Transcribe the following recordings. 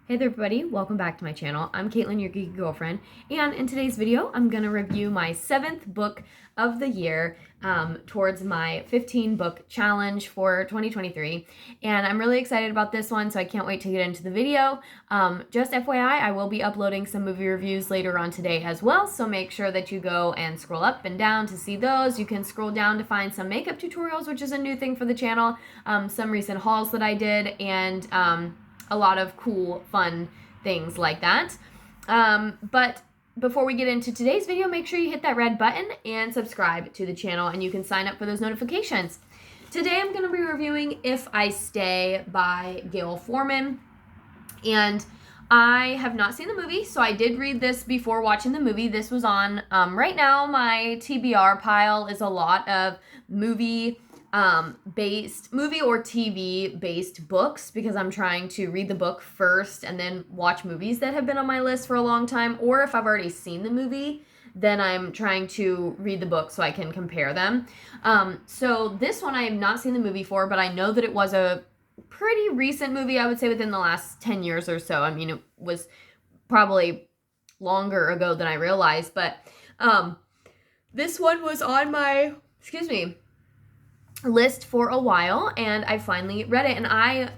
Hey there everybody, welcome back to my channel. I'm Caitlin, your geeky girlfriend, and in today's video, I'm gonna review my 7th book of the year towards my 15 book challenge for 2023. And I'm really excited about this one, so I can't wait to get into the video. Just FYI, I will be uploading some movie reviews later on today as well, so make sure that you go and scroll up and down to see those. You can scroll down to find some makeup tutorials, which is a new thing for the channel, some recent hauls that I did, and a lot of cool, fun things like that. But before we get into today's video, make sure you hit that red button and subscribe to the channel, and you can sign up for those notifications. Today I'm going to be reviewing If I Stay by Gayle Foreman, and I have not seen the movie, so I did read this before watching the movie. This was on, right now my TBR pile is a lot of movie or TV based books, because I'm trying to read the book first and then watch movies that have been on my list for a long time, or if I've already seen the movie, then I'm trying to read the book so I can compare them. So this one I have not seen the movie for, but I know that it was a pretty recent movie, I would say within the last 10 years or so. I mean, it was probably longer ago than I realized, but this one was on my, list for a while, and I finally read it, and I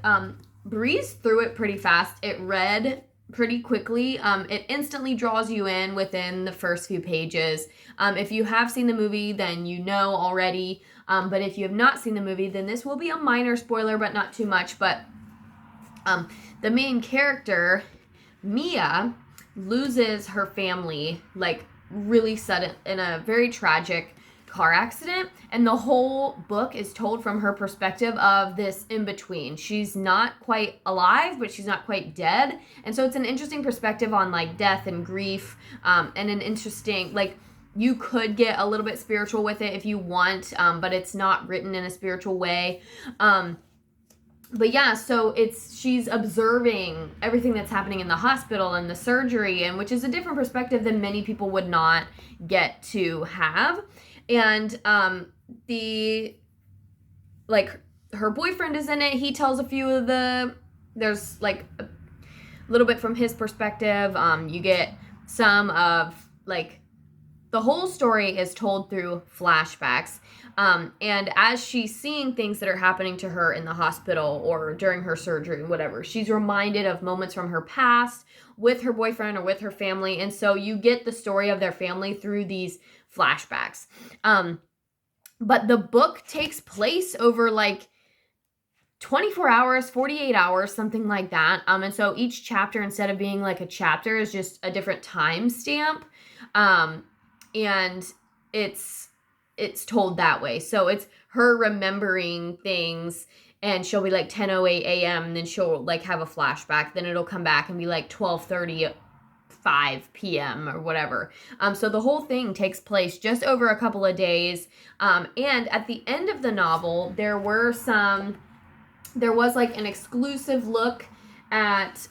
breezed through it pretty fast. It read pretty quickly. It instantly draws you in within the first few pages. If you have seen the movie, then you know already, but if you have not seen the movie, then this will be a minor spoiler, but not too much. But the main character, Mia, loses her family, like, really sudden, in a very tragic car accident, and the whole book is told from her perspective of this in-between. She's not quite alive, but she's not quite dead, and so it's an interesting perspective on, like, death and grief, and an interesting, like, you could get a little bit spiritual with it if you want, but it's not written in a spiritual way. But yeah, so she's observing everything that's happening in the hospital and the surgery, and which is a different perspective than many people would not get to have. And her boyfriend is in it. He tells a few of there's like a little bit from his perspective. You get some of, like, the whole story is told through flashbacks. And as she's seeing things that are happening to her in the hospital or during her surgery, whatever, she's reminded of moments from her past with her boyfriend or with her family. And so you get the story of their family through these flashbacks. But the book takes place over like 24 hours, 48 hours, something like that. And so each chapter, instead of being like a chapter, is just a different time stamp. And it's told that way. So it's her remembering things, and she'll be like 10:08 a.m. and then she'll like have a flashback. Then it'll come back and be like 12:35 p.m. or whatever. So the whole thing takes place just over a couple of days. And at the end of the novel, there was like an exclusive look at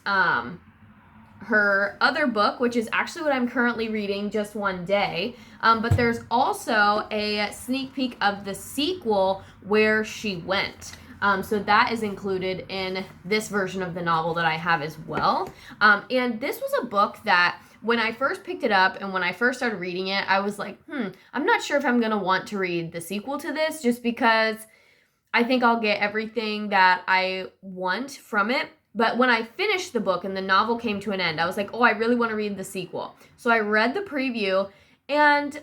her other book, which is actually what I'm currently reading, Just One Day. But there's also a sneak peek of the sequel, Where She Went. So that is included in this version of the novel that I have as well. And this was a book that when I first picked it up and when I first started reading it, I was like, I'm not sure if I'm going to want to read the sequel to this, just because I think I'll get everything that I want from it. But when I finished the book and the novel came to an end, I was like, oh, I really want to read the sequel. So I read the preview, and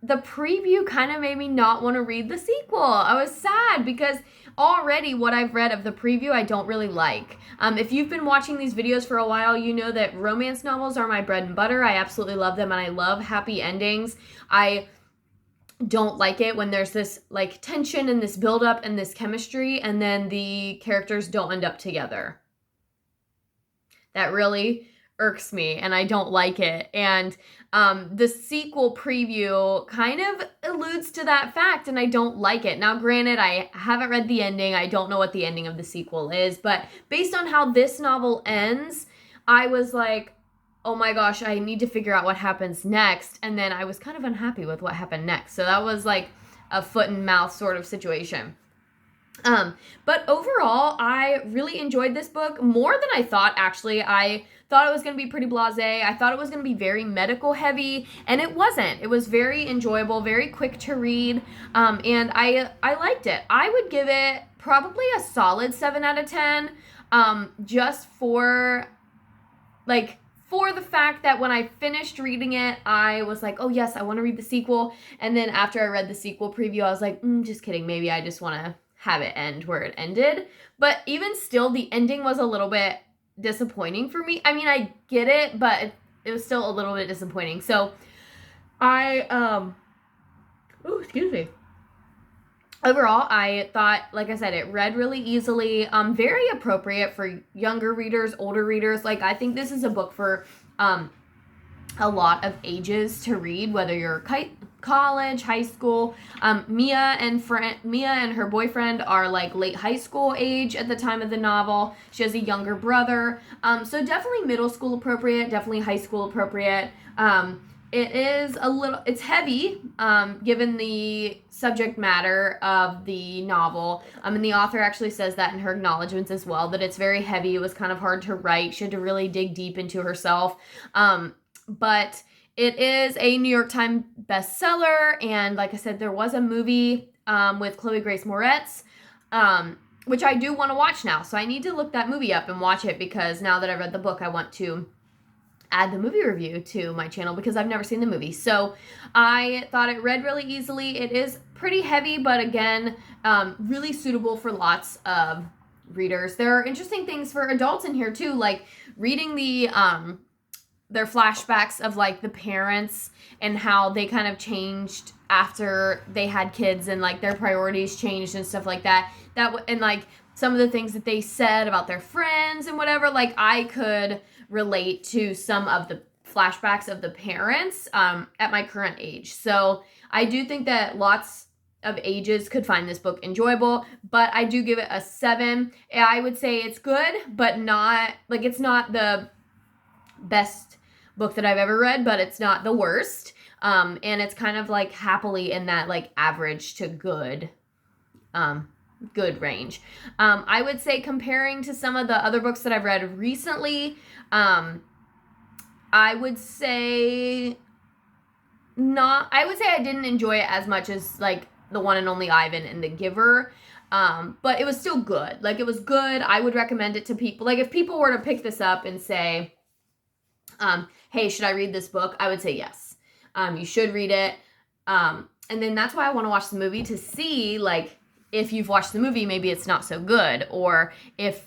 the preview kind of made me not want to read the sequel. I was sad because already what I've read of the preview, I don't really like. If you've been watching these videos for a while, you know that romance novels are my bread and butter. I absolutely love them, and I love happy endings. I don't like it when there's this like tension and this buildup and this chemistry, and then the characters don't end up together. That really irks me, and I don't like it. And the sequel preview kind of alludes to that fact, and I don't like it. Now, granted, I haven't read the ending. I don't know what the ending of the sequel is, but based on how this novel ends, I was like, oh my gosh, I need to figure out what happens next. And then I was kind of unhappy with what happened next. So that was like a foot and mouth sort of situation. But overall, I really enjoyed this book more than I thought, actually. I thought it was going to be pretty blasé. I thought it was going to be very medical heavy, and it wasn't. It was very enjoyable, very quick to read, and I liked it. I would give it probably a solid 7 out of 10, just for, like, for the fact that when I finished reading it, I was like, oh yes, I want to read the sequel. And then after I read the sequel preview, I was like, just kidding. Maybe I just want to have it end where it ended. But even still, the ending was a little bit disappointing for me. I mean, I get it, but it was still a little bit disappointing. So excuse me. Overall, I thought, like I said, it read really easily, very appropriate for younger readers, older readers. Like, I think this is a book for a lot of ages to read, whether you're college, high school. Mia and her boyfriend are like late high school age at the time of the novel. She has a younger brother. So definitely middle school appropriate, definitely high school appropriate. It is it's heavy, given the subject matter of the novel. And the author actually says that in her acknowledgments as well, that it's very heavy. It was kind of hard to write. She had to really dig deep into herself. But it is a New York Times bestseller. And like I said, there was a movie, with Chloe Grace Moretz, which I do want to watch now. So I need to look that movie up and watch it, because now that I read the book, I want to add the movie review to my channel, because I've never seen the movie. So I thought it read really easily. It is pretty heavy, but again, really suitable for lots of readers. There are interesting things for adults in here too, like reading their flashbacks of like the parents and how they kind of changed after they had kids, and like their priorities changed and stuff like that. And like some of the things that they said about their friends and whatever, like I could relate to some of the flashbacks of the parents at my current age. So I do think that lots of ages could find this book enjoyable, but I do give it a 7. I would say it's good, but not, like, it's not the best book that I've ever read, but it's not the worst. And it's kind of like happily in that like average to good range. I would say, comparing to some of the other books that I've read recently, I would say I didn't enjoy it as much as like The One and Only Ivan and The Giver. But it was still good. Like, it was good. I would recommend it to people. Like, if people were to pick this up and say, hey, should I read this book? I would say yes. You should read it. And then that's why I want to watch the movie, to see, like, if you've watched the movie, maybe it's not so good. Or if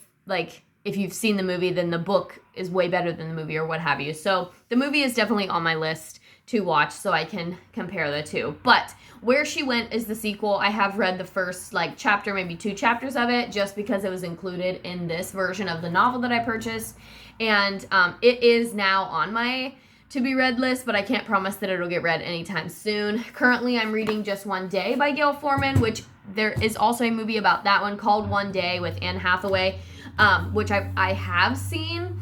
you've seen the movie, then the book is way better than the movie, or what have you. So the movie is definitely on my list to watch, so I can compare the two. But Where She Went is the sequel. I have read the first like chapter, maybe 2 chapters of it, just because it was included in this version of the novel that I purchased. And it is now on my to-be-read list, but I can't promise that it'll get read anytime soon. Currently, I'm reading Just One Day by Gayle Foreman, which there is also a movie about that one called One Day with Anne Hathaway, which I have seen.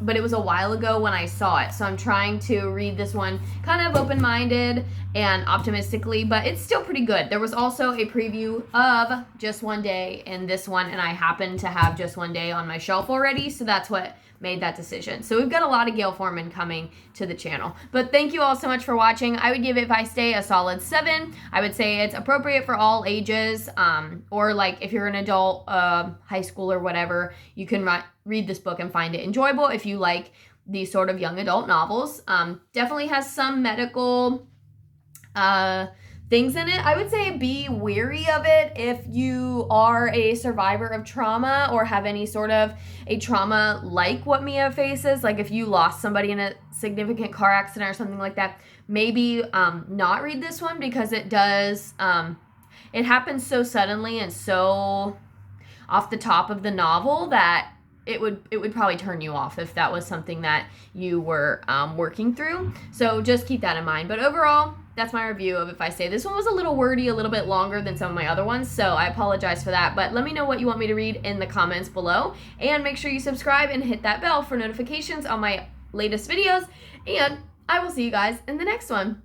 But it was a while ago when I saw it. So I'm trying to read this one kind of open-minded and optimistically, but it's still pretty good. There was also a preview of Just One Day in this one, and I happen to have Just One Day on my shelf already, so that's what made that decision. So we've got a lot of Gayle Foreman coming to the channel. But thank you all so much for watching. I would give it, if I stay, a solid 7. I would say it's appropriate for all ages, or like if you're an adult, high school or whatever, you can read this book and find it enjoyable if you like these sort of young adult novels. Definitely has some medical things in it. I would say be wary of it if you are a survivor of trauma or have any sort of a trauma like what Mia faces. Like if you lost somebody in a significant car accident or something like that, maybe not read this one, because it does, it happens so suddenly and so off the top of the novel that it would probably turn you off if that was something that you were working through. So just keep that in mind. But overall, that's my review of If I Stay. This one was a little wordy, a little bit longer than some of my other ones, so I apologize for that. But let me know what you want me to read in the comments below. And make sure you subscribe and hit that bell for notifications on my latest videos. And I will see you guys in the next one.